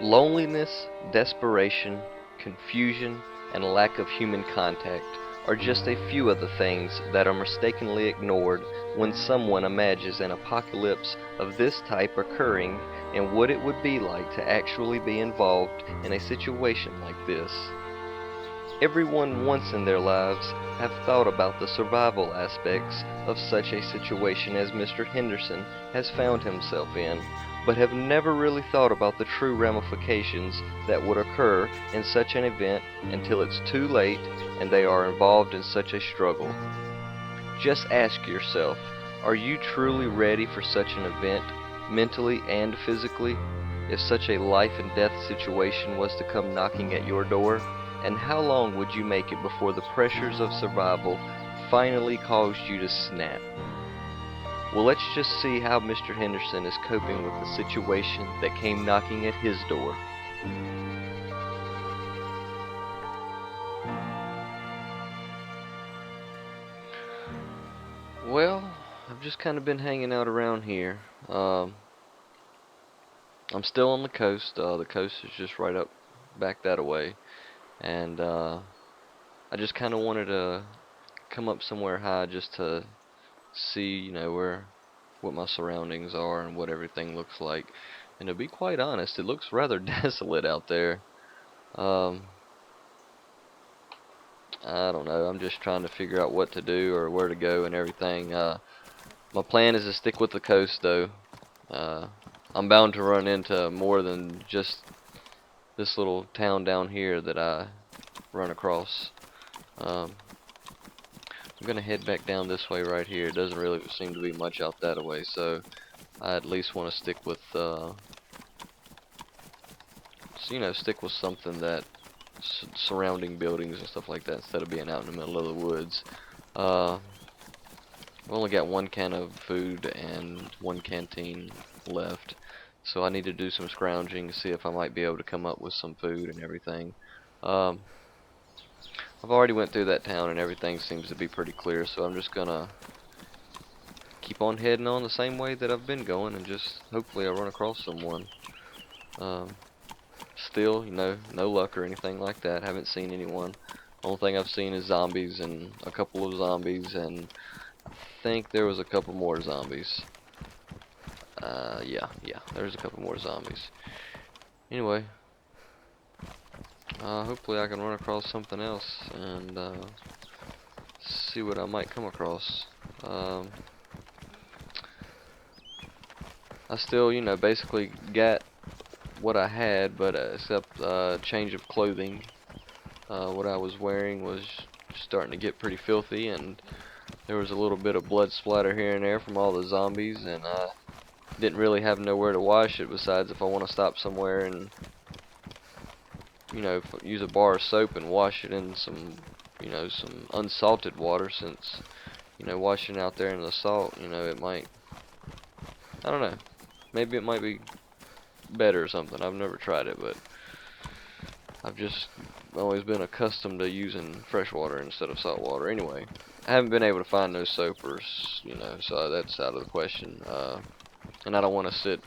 Loneliness, desperation, confusion, and lack of human contact are just a few of the things that are mistakenly ignored when someone imagines an apocalypse of this type occurring and what it would be like to actually be involved in a situation like this. Everyone once in their lives have thought about the survival aspects of such a situation as Mr. Henderson has found himself in, but have never really thought about the true ramifications that would occur in such an event until it's too late and they are involved in such a struggle. Just ask yourself, are you truly ready for such an event, mentally and physically, if such a life and death situation was to come knocking at your door? And how long would you make it before the pressures of survival finally caused you to snap? Well, let's just see how Mr. Henderson is coping with the situation that came knocking at his door. Well, I've just kind of been hanging out around here. I'm still on the coast. The coast is just right up back that way, and I just kind of wanted to come up somewhere high just to see, where what my surroundings are and what everything looks like. And to be quite honest, it looks rather desolate out there. Um, I don't know. I'm just trying to figure out what to do or where to go and everything. My plan is to stick with the coast, though. Uh, I'm bound to run into more than just this little town down here that I run across. Um, I'm gonna head back down this way right here. It doesn't really seem to be much out that way, so I at least want to stick with, stick with something that surrounding buildings and stuff like that instead of being out in the middle of the woods. Uh, I've only got one can of food and one canteen left, so I need to do some scrounging to see if I might be able to come up with some food and everything. Um, I've already went through that town and everything seems to be pretty clear, so I'm just gonna keep on heading on the same way that I've been going and just hopefully I run across someone. Um, Still, no luck or anything like that. Haven't seen anyone. Only thing I've seen is zombies and a couple of zombies, and I think there was a couple more zombies. Yeah, there's a couple more zombies. Anyway, hopefully I can run across something else and see what I might come across. I still, basically got what I had, but except change of clothing. What I was wearing was starting to get pretty filthy, and there was a little bit of blood splatter here and there from all the zombies, and I didn't really have nowhere to wash it besides if I want to stop somewhere and, use a bar of soap and wash it in some unsalted water, since, washing out there in the salt, it might, I don't know, maybe it might be better or something. I've never tried it, but I've just always been accustomed to using fresh water instead of salt water. Anyway, I haven't been able to find no soapers, so that's out of the question. And I don't want to sit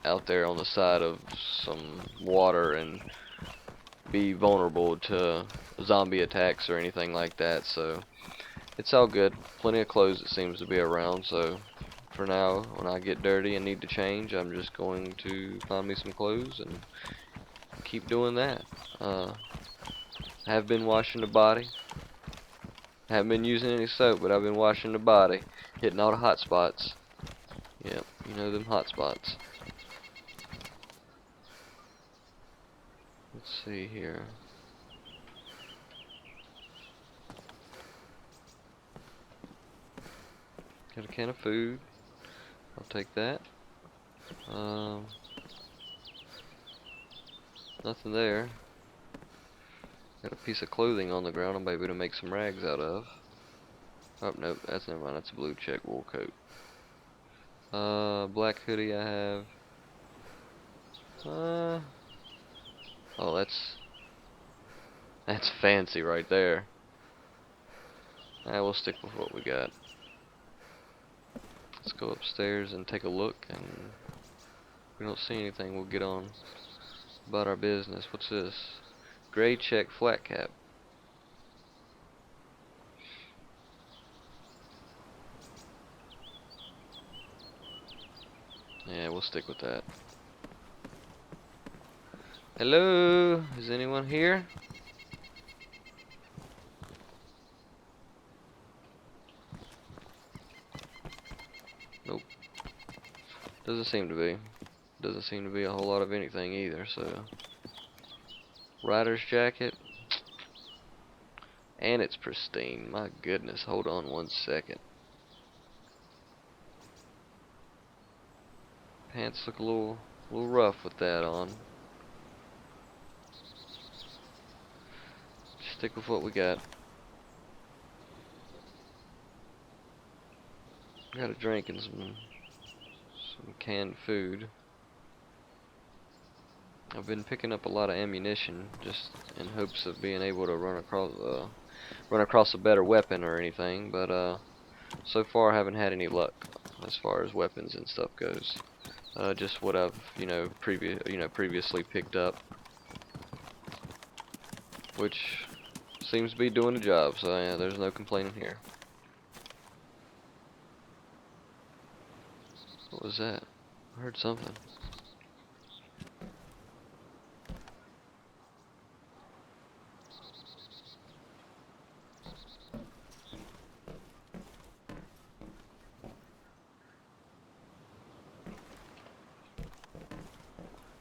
out there on the side of some water and be vulnerable to zombie attacks or anything like that, so it's all good. Plenty of clothes it seems to be around, so for now, when I get dirty and need to change, I'm just going to find me some clothes and keep doing that. I have been washing the body. I haven't been using any soap, but I've been washing the body, hitting all the hot spots. Yep, them hot spots. Let's see here. Got a can of food. I'll take that. Um, Nothing there. Got a piece of clothing on the ground I'm able to make some rags out of. Oh, nope, that's never mind. That's a blue check wool coat. Black hoodie I have. Oh, that's fancy right there. We'll stick with what we got. Let's go upstairs and take a look, and if we don't see anything, we'll get on About our business. What's this? Gray check flat cap. Yeah, we'll stick with that. Hello? Is anyone here? Nope. Doesn't seem to be. Doesn't seem to be a whole lot of anything either, so. Rider's jacket. And it's pristine. My goodness, hold on one second. Pants look a little rough with that on. Stick with what we got. Got a drink and some canned food. I've been picking up a lot of ammunition just in hopes of being able to run across a better weapon or anything, but so far I haven't had any luck as far as weapons and stuff goes. Just what I've previously picked up, which seems to be doing the job. So yeah, there's no complaining here. What was that? I heard something.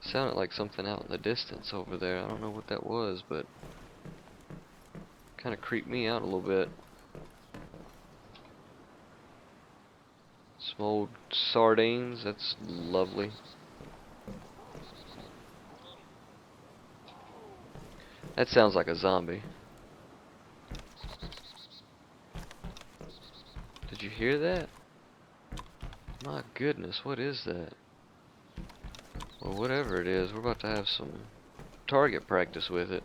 Sounded like something out in the distance over there. I don't know what that was, but kind of creeped me out a little bit. Some old sardines, that's lovely. That sounds like a zombie. Did you hear that? My goodness, what is that? Well, whatever it is, we're about to have some target practice with it.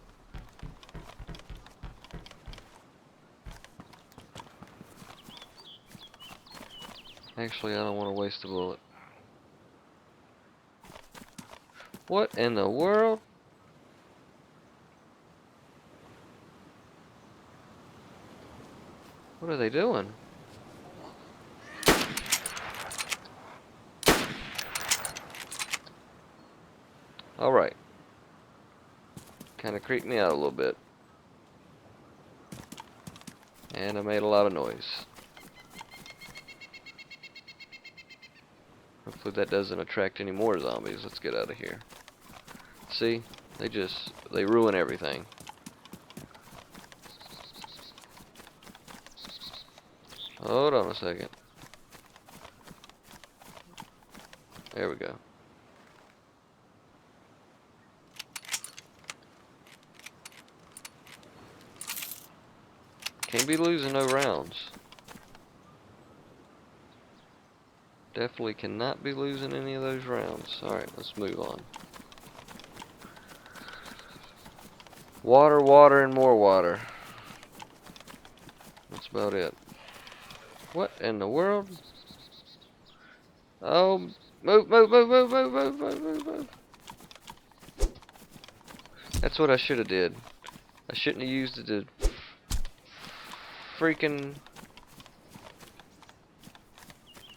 Actually, I don't want to waste a bullet. What in the world? What are they doing? Alright. Kind of creeped me out a little bit. And I made a lot of noise. Hopefully that doesn't attract any more zombies. Let's get out of here. See? They ruin everything. Hold on a second. There we go. Can't be losing no rounds. Definitely cannot be losing any of those rounds. Alright, let's move on. Water, water, and more water. That's about it. What in the world? Oh, move, move, move, move, move, move, move, move, move. That's what I should have did. I shouldn't have used the freaking...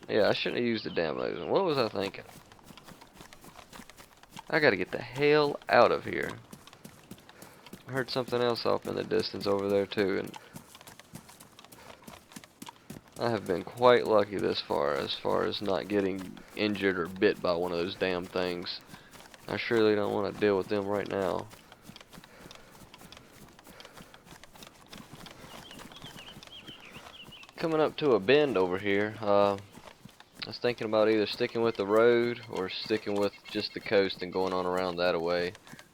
Yeah, I shouldn't have used the damn laser. What was I thinking? I gotta get the hell out of here. I heard something else off in the distance over there too, and I have been quite lucky this far as not getting injured or bit by one of those damn things. I surely don't want to deal with them right now. Coming up to a bend over here. I was thinking about either sticking with the road or sticking with just the coast and going on around that away.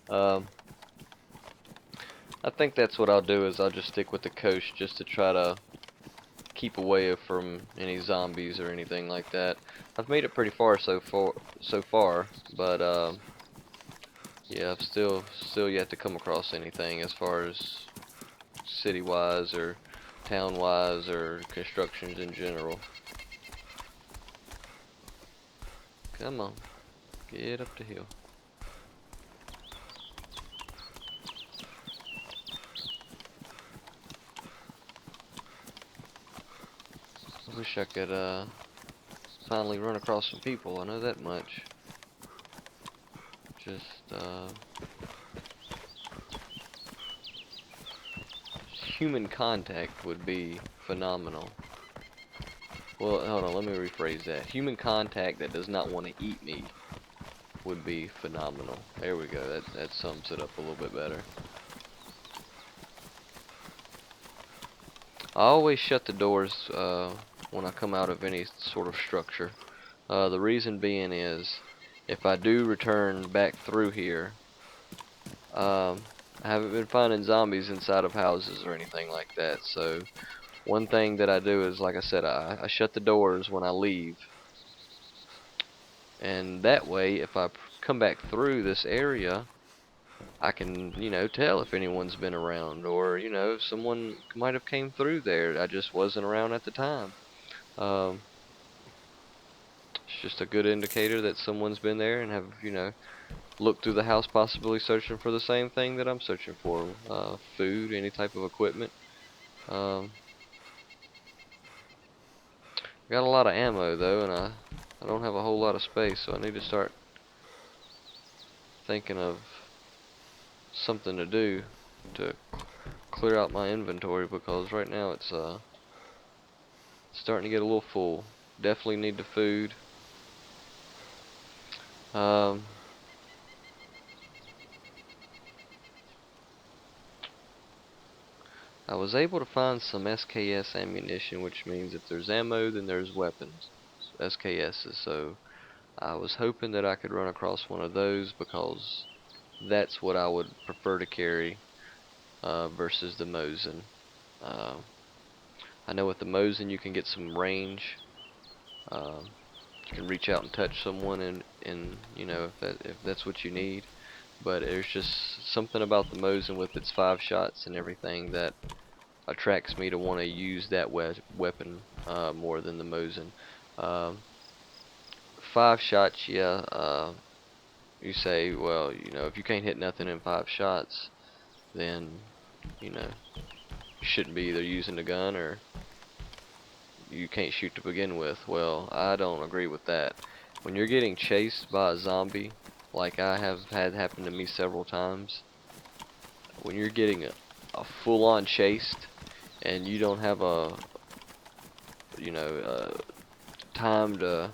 I think that's what I'll do, is I'll just stick with the coast just to try to keep away from any zombies or anything like that. I've made it pretty far so far, but yeah, I've still yet to come across anything as far as city-wise or town-wise or constructions in general. Come on, get up the hill. Wish I could finally run across some people, I know that much. Just human contact would be phenomenal. Well, hold on, let me rephrase that. Human contact that does not want to eat me would be phenomenal. There we go, that sums it up a little bit better. I always shut the doors when I come out of any sort of structure. The reason being is, if I do return back through here, I haven't been finding zombies inside of houses or anything like that. So one thing that I do is, like I said, I shut the doors when I leave. And that way, if I come back through this area, I can, tell if anyone's been around, or, if someone might have came through there. I just wasn't around at the time. Um, it's just a good indicator that someone's been there and have, looked through the house, possibly searching for the same thing that I'm searching for. Food, any type of equipment. Um, got a lot of ammo though, and I don't have a whole lot of space, so I need to start thinking of something to do to clear out my inventory, because right now it's starting to get a little full. Definitely need the food. Um, I was able to find some SKS ammunition, which means if there's ammo, then there's weapons, SKSs. So I was hoping that I could run across one of those, because that's what I would prefer to carry versus the Mosin. Uh, I know with the Mosin you can get some range. Um, you can reach out and touch someone, and if that's what you need. But there's just something about the Mosin with its 5 shots and everything that attracts me to want to use that weapon more than the Mosin. Um, 5 shots, yeah. You say, well, if you can't hit nothing in 5 shots, then you shouldn't be either using a gun, or you can't shoot to begin with. Well, I don't agree with that. When you're getting chased by a zombie, like I have had happen to me several times, when you're getting a full-on chased and you don't have time to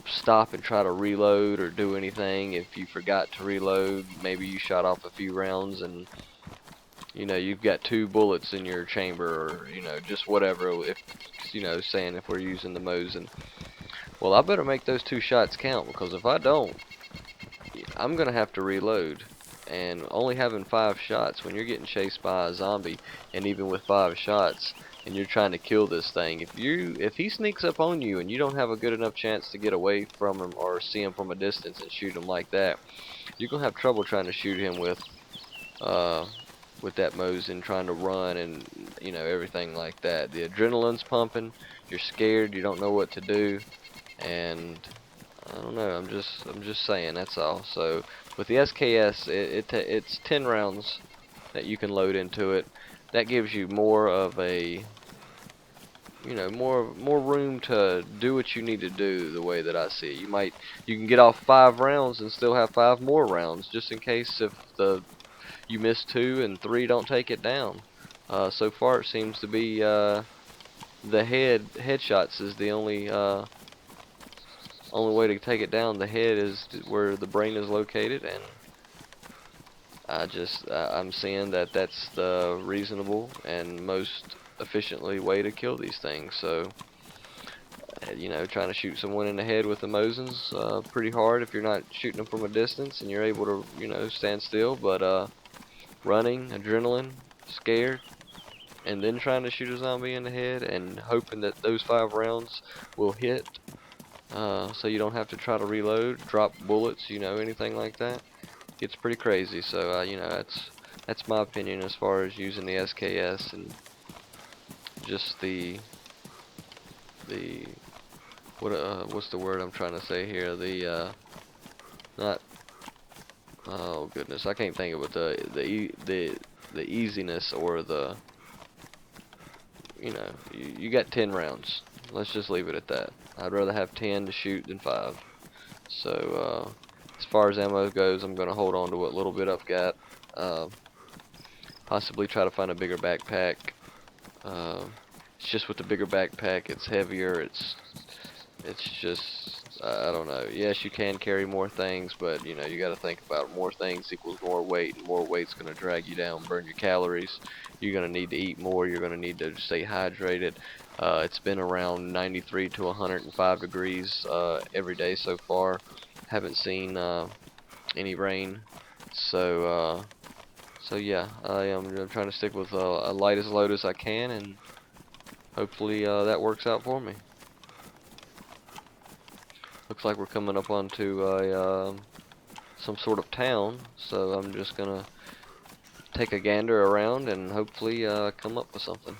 stop and try to reload or do anything. If you forgot to reload, maybe you shot off a few rounds and you've got 2 bullets in your chamber, or just whatever. If saying if we're using the Mosin, well, I better make those 2 shots count, because if I don't, I'm gonna have to reload. And only having 5 shots when you're getting chased by a zombie, and even with 5 shots, and you're trying to kill this thing, if he sneaks up on you and you don't have a good enough chance to get away from him or see him from a distance and shoot him like that, you're gonna have trouble trying to shoot him uh with that Mosin, trying to run and everything like that. The adrenaline's pumping, you're scared, you don't know what to do, and I don't know. I'm just saying, that's all. So with the SKS, it's 10 rounds that you can load into it. That gives you more of a more room to do what you need to do, the way that I see it. You can get off 5 rounds and still have 5 more rounds, just in case if you miss 2 and 3 don't take it down. So far it seems to be the headshots is the only way to take it down. The head is where the brain is located, and I'm seeing that that's the reasonable and most efficiently way to kill these things. So trying to shoot someone in the head with the Mosin's pretty hard if you're not shooting them from a distance and you're able to stand still. But running, adrenaline, scared, and then trying to shoot a zombie in the head and hoping that those 5 rounds will hit, so you don't have to try to reload, drop bullets, anything like that. Gets pretty crazy. So that's my opinion as far as using the SKS, and just the what's the word I'm trying to say here? The not oh goodness, I can't think of it. The easiness, or the you know, you got 10 rounds. Let's just leave it at that. I'd rather have 10 to shoot than 5. So, as far as ammo goes, I'm going to hold on to what little bit I've got. Possibly try to find a bigger backpack. It's just with the bigger backpack, it's heavier. It's just, I don't know. Yes, you can carry more things, but you know, you got to think about more things equals more weight, and more weight's going to drag you down, burn your calories. You're going to need to eat more. You're going to need to stay hydrated. It's been around 93 to 105 degrees every day so far. Haven't seen any rain, so yeah, I'm trying to stick with a light as load as I can, and hopefully that works out for me. Looks like we're coming up onto a some sort of town, so I'm just gonna take a gander around and hopefully come up with something.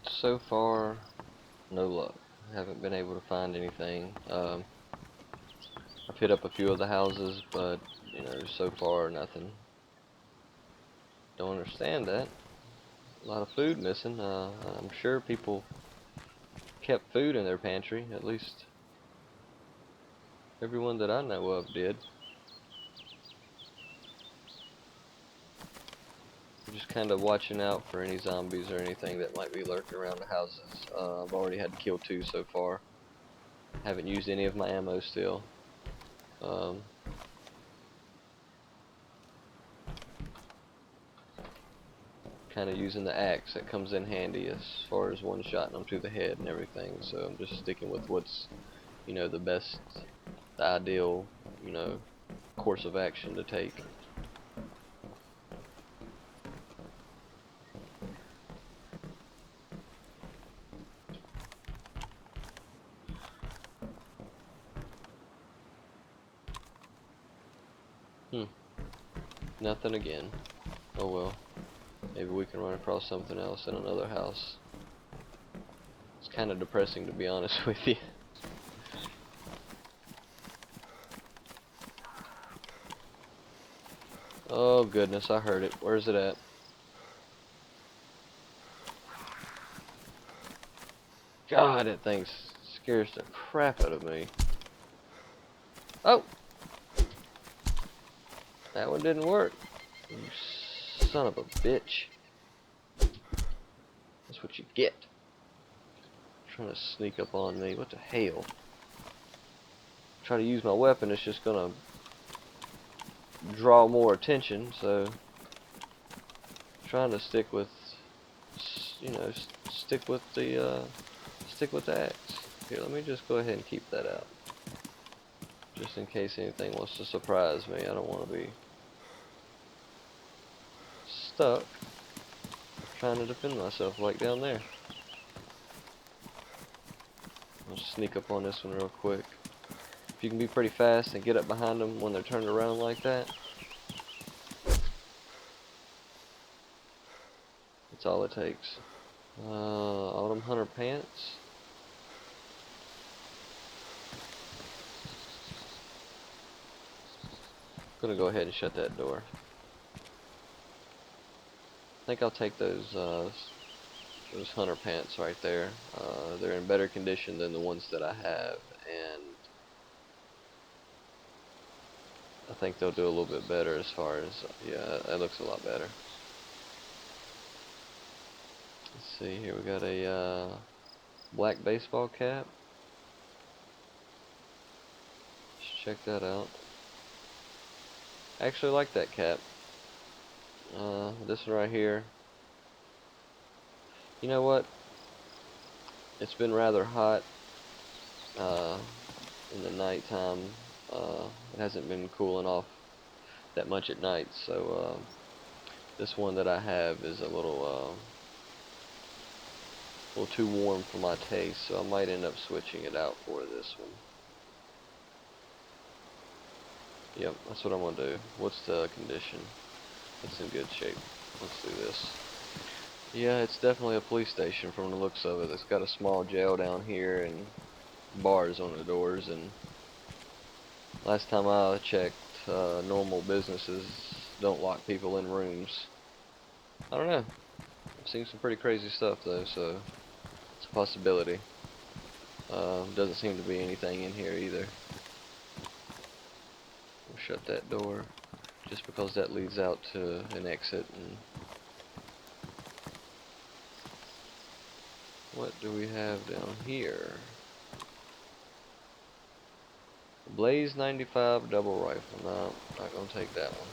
So far, no luck. Haven't been able to find anything. I've hit up a few of the houses, but you know, so far nothing. Don't understand that. A lot of food missing. I'm sure people kept food in their pantry. At least everyone that I know of did. I'm just kind of watching out for any zombies or anything that might be lurking around the houses. I've already had to kill 2 so far. Haven't used any of my ammo still. Um, kind of using the axe. That comes in handy as far as one-shotting them to the head and everything. So I'm just sticking with what's, you know, the best, the ideal, you know, course of action to take. Nothing again. Oh well. Maybe we can run across something else in another house. It's kind of depressing, to be honest with you. Oh goodness, I heard it. Where's it at? God, that thing scares the crap out of me. Oh! That one didn't work. You son of a bitch. That's what you get. Trying to sneak up on me. What the hell? Try to use my weapon, it's just gonna draw more attention, so trying to stick with, you know, stick with the axe. Here, let me just go ahead and keep that out, just in case anything wants to surprise me. I don't want to be stuck trying to defend myself like down there. I'll sneak up on this one real quick. If you can be pretty fast and get up behind them when they're turned around like that, that's all it takes. Autumn Hunter pants. Gonna go ahead and shut that door. I think I'll take those hunter pants right there. They're in better condition than the ones that I have, and I think they'll do a little bit better as far as, yeah, that looks a lot better. Let's see here, we got a black baseball cap. Let's check that out. I actually like that cap. This one right here. You know what? It's been rather hot in the nighttime. It hasn't been cooling off that much at night, so this one that I have is a little too warm for my taste, so I might end up switching it out for this one. Yep, that's what I'm gonna do. What's the condition? It's in good shape. Let's do this. Yeah, it's definitely a police station from the looks of it. It's got a small jail down here and bars on the doors, and Last time I checked, normal businesses don't lock people in rooms. I don't know. I've seen some pretty crazy stuff though, so it's a possibility. Doesn't seem to be anything in here either. We'll shut that door just because that leads out to an exit. And what do we have down here? Blaze 95 double rifle. No, not gonna take that one.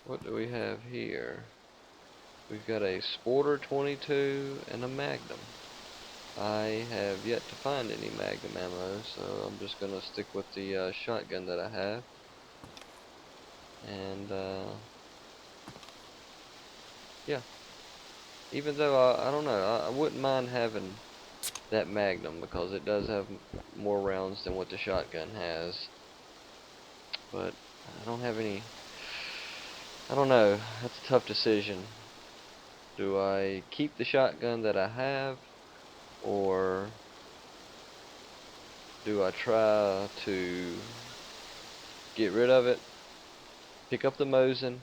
What do we have here? We've got a Sporter 22 and a Magnum. I have yet to find any Magnum ammo, so I'm just gonna stick with the shotgun that I have. And yeah, even though I don't know, I wouldn't mind having that Magnum because it does have more rounds than what the shotgun has. But I don't have any. I don't know. That's a tough decision. Do I keep the shotgun that I have, or do I try to get rid of it, pick up the Mosin,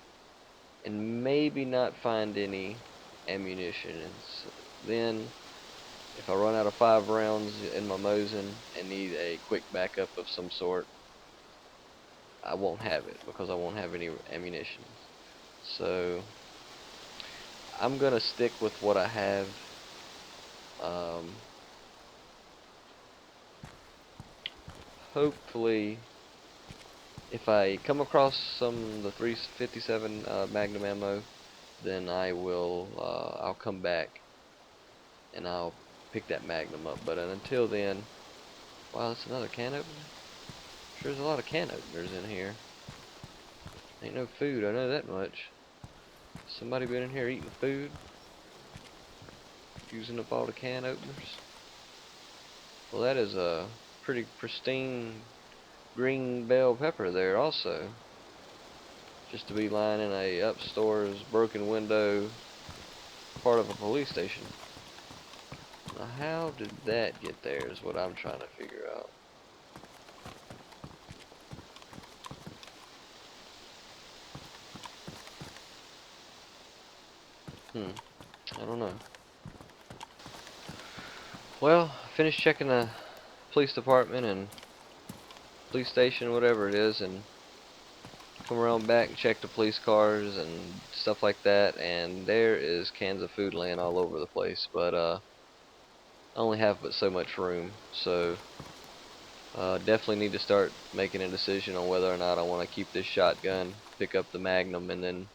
and maybe not find any ammunition? And then, if I run out of 5 rounds in my Mosin and need a quick backup of some sort, I won't have it because I won't have any ammunition. So I'm gonna stick with what I have. Hopefully, if I come across some of the 357 Magnum ammo, then I'll come back and I'll pick that Magnum up. But until then, wow, that's another can opener. Sure, there's a lot of can openers in here. Ain't no food, I know that much. Somebody been in here eating food, using up all the can openers. Well, that is a pretty pristine green bell pepper there also. Just to be lying in a upstairs broken window part of a police station. Now how did that get there is what I'm trying to figure out. I don't know. Well, finished checking the police department and police station, whatever it is, and come around back and check the police cars and stuff like that, and there is cans of food laying all over the place, but I only have but so much room, so definitely need to start making a decision on whether or not I want to keep this shotgun, pick up the Magnum, and then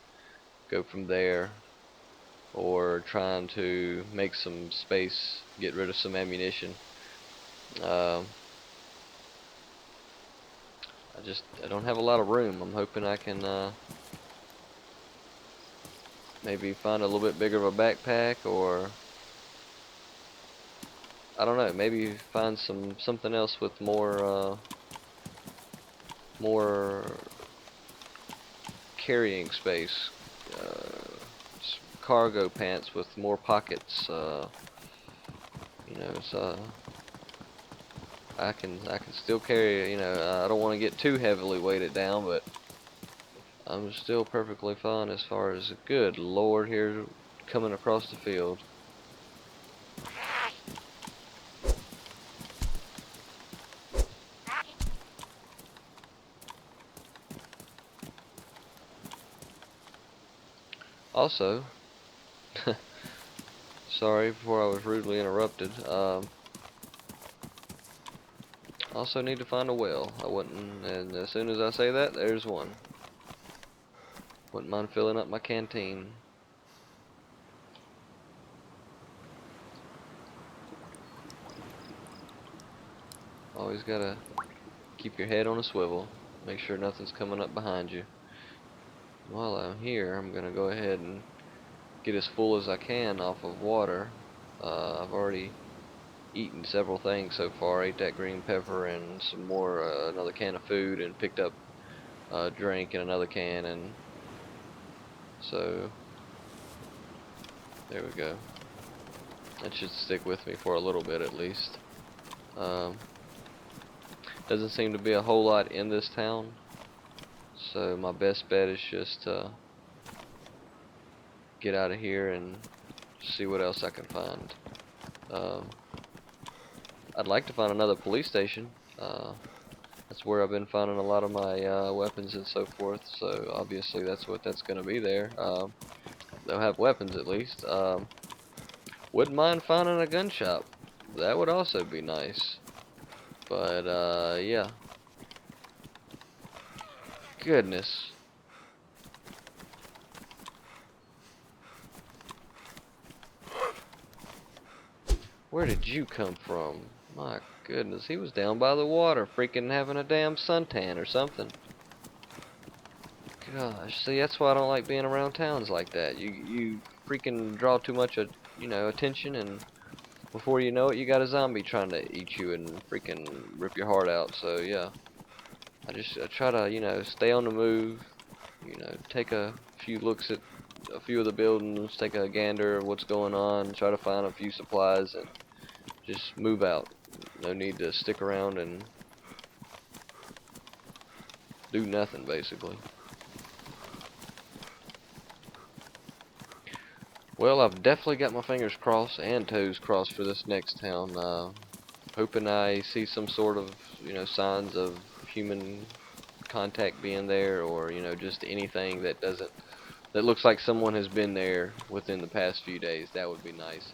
go from there, or trying to make some space, get rid of some ammunition. I don't have a lot of room. I'm hoping I can maybe find a little bit bigger of a backpack, or I don't know, maybe find something else with more carrying space. Cargo pants with more pockets. You know, so I can still carry. You know, I don't want to get too heavily weighted down, but I'm still perfectly fine as far as good Lord here coming across the field. Also, sorry before I was rudely interrupted. Also need to find a well. I wouldn't, and as soon as I say that, there's one. Wouldn't mind filling up my canteen. Always gotta keep your head on a swivel. Make sure nothing's coming up behind you. While I'm here, I'm gonna go ahead and get as full as I can off of water. I've already eaten several things so far. Ate that green pepper and some more, another can of food, and picked up a drink and another can, and so there we go. That should stick with me for a little bit at least. Um, doesn't seem to be a whole lot in this town, so my best bet is just get out of here and see what else I can find. Um, I'd like to find another police station. That's where I've been finding a lot of my weapons and so forth, so obviously that's what that's going to be there. They'll have weapons at least. Wouldn't mind finding a gun shop. That would also be nice. But, yeah. Goodness. Where did you come from? My goodness, he was down by the water, freaking having a damn suntan or something. Gosh, see, that's why I don't like being around towns like that. You freaking draw too much, attention, and before you know it, you got a zombie trying to eat you and freaking rip your heart out. So yeah, I try to, stay on the move. Take a few looks at a few of the buildings, take a gander of what's going on, try to find a few supplies, and just move out. No need to stick around and do nothing, basically. Well, I've definitely got my fingers crossed and toes crossed for this next town. Hoping I see some sort of, signs of human contact being there, or, just anything that looks like someone has been there within the past few days. That would be nice.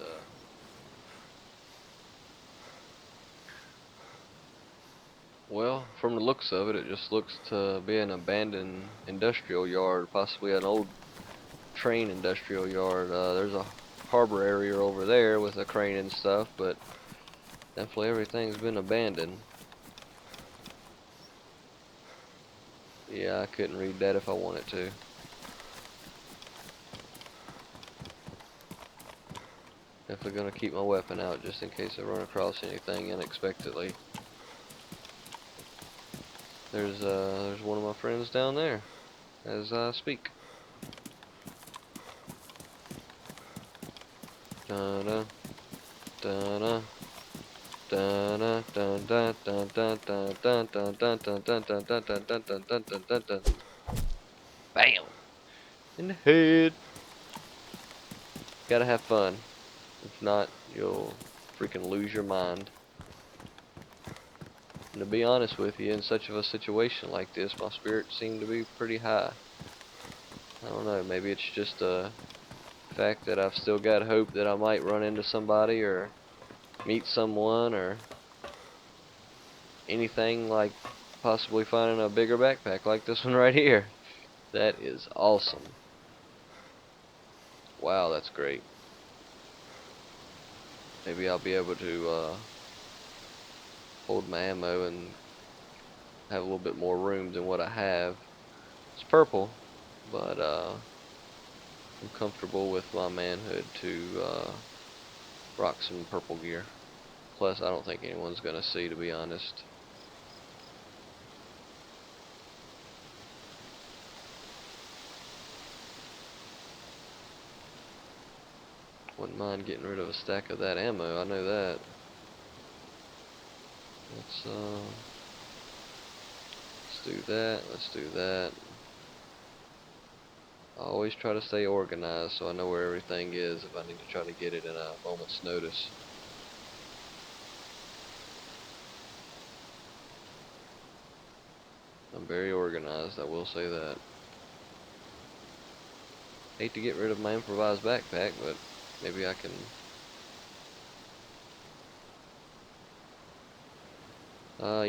Well, from the looks of it, it just looks to be an abandoned industrial yard, possibly an old train industrial yard. There's a harbor area over there with a crane and stuff, but definitely everything's been abandoned. Yeah, I couldn't read that if I wanted to. Definitely gonna keep my weapon out just in case I run across anything unexpectedly. There's one of my friends down there as I speak. Da-da, da-da, da-da, da-da, da-da, da-da, da-da, da-da, da-da, da-da, da-da, da-da. Bam! In the head. Gotta have fun. If not, you'll freaking lose your mind. And to be honest with you, in such of a situation like this, my spirits seem to be pretty high. I don't know, maybe it's just a fact that I've still got hope that I might run into somebody or meet someone or anything, like possibly finding a bigger backpack like this one right here. That is awesome. Wow, that's great. Maybe I'll be able to hold my ammo and have a little bit more room than what I have. It's purple, but I'm comfortable with my manhood to rock some purple gear. Plus, I don't think anyone's gonna see, to be honest. Wouldn't mind getting rid of a stack of that ammo, I know that. Let's do that, let's do that. I always try to stay organized so I know where everything is if I need to try to get it in a moment's notice. I'm very organized, I will say that. Hate to get rid of my improvised backpack, but maybe I can.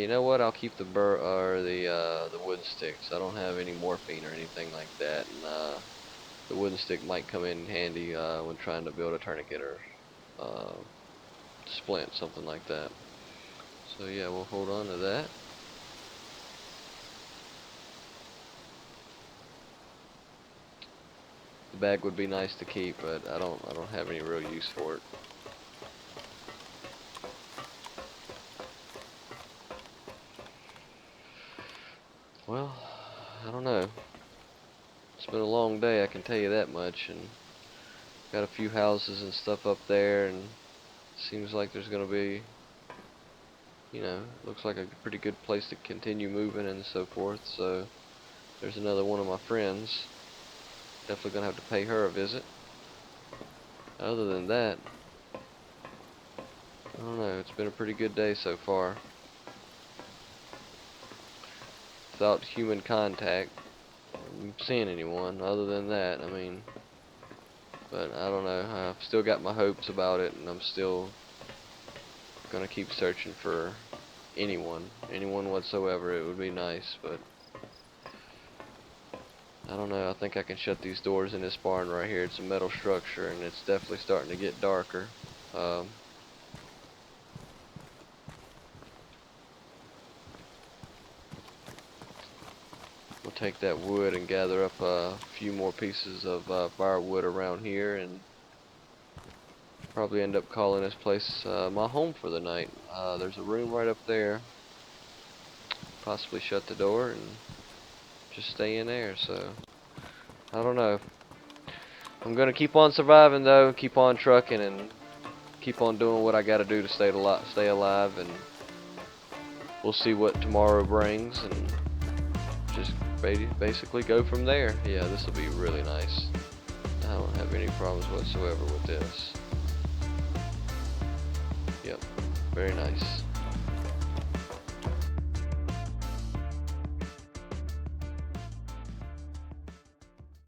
You know what? I'll keep the the wooden sticks. I don't have any morphine or anything like that, and the wooden stick might come in handy when trying to build a tourniquet or uh, splint, something like that. So yeah, we'll hold on to that. The bag would be nice to keep, but I don't have any real use for it. Well, I don't know. It's been a long day, I can tell you that much, and Got a few houses and stuff up there, and seems like there's gonna be, looks like a pretty good place to continue moving and so forth. So there's another one of my friends. Definitely gonna have to pay her a visit. Other than that, I don't know, it's been a pretty good day so far. Without human contact, seeing anyone. Other than that, I mean, but I don't know. I've still got my hopes about it, and I'm still gonna keep searching for anyone whatsoever. It would be nice, but I don't know. I think I can shut these doors in this barn right here. It's a metal structure, and it's definitely starting to get darker. We'll take that wood and gather up a few more pieces of firewood around here, and probably end up calling this place my home for the night. There's a room right up there. Possibly shut the door and just stay in there. So I don't know. I'm gonna keep on surviving though. Keep on trucking and keep on doing what I gotta do to stay alive, and we'll see what tomorrow brings, and just basically go from there. Yeah, this will be really nice. I don't have any problems whatsoever with this. Yep, very nice.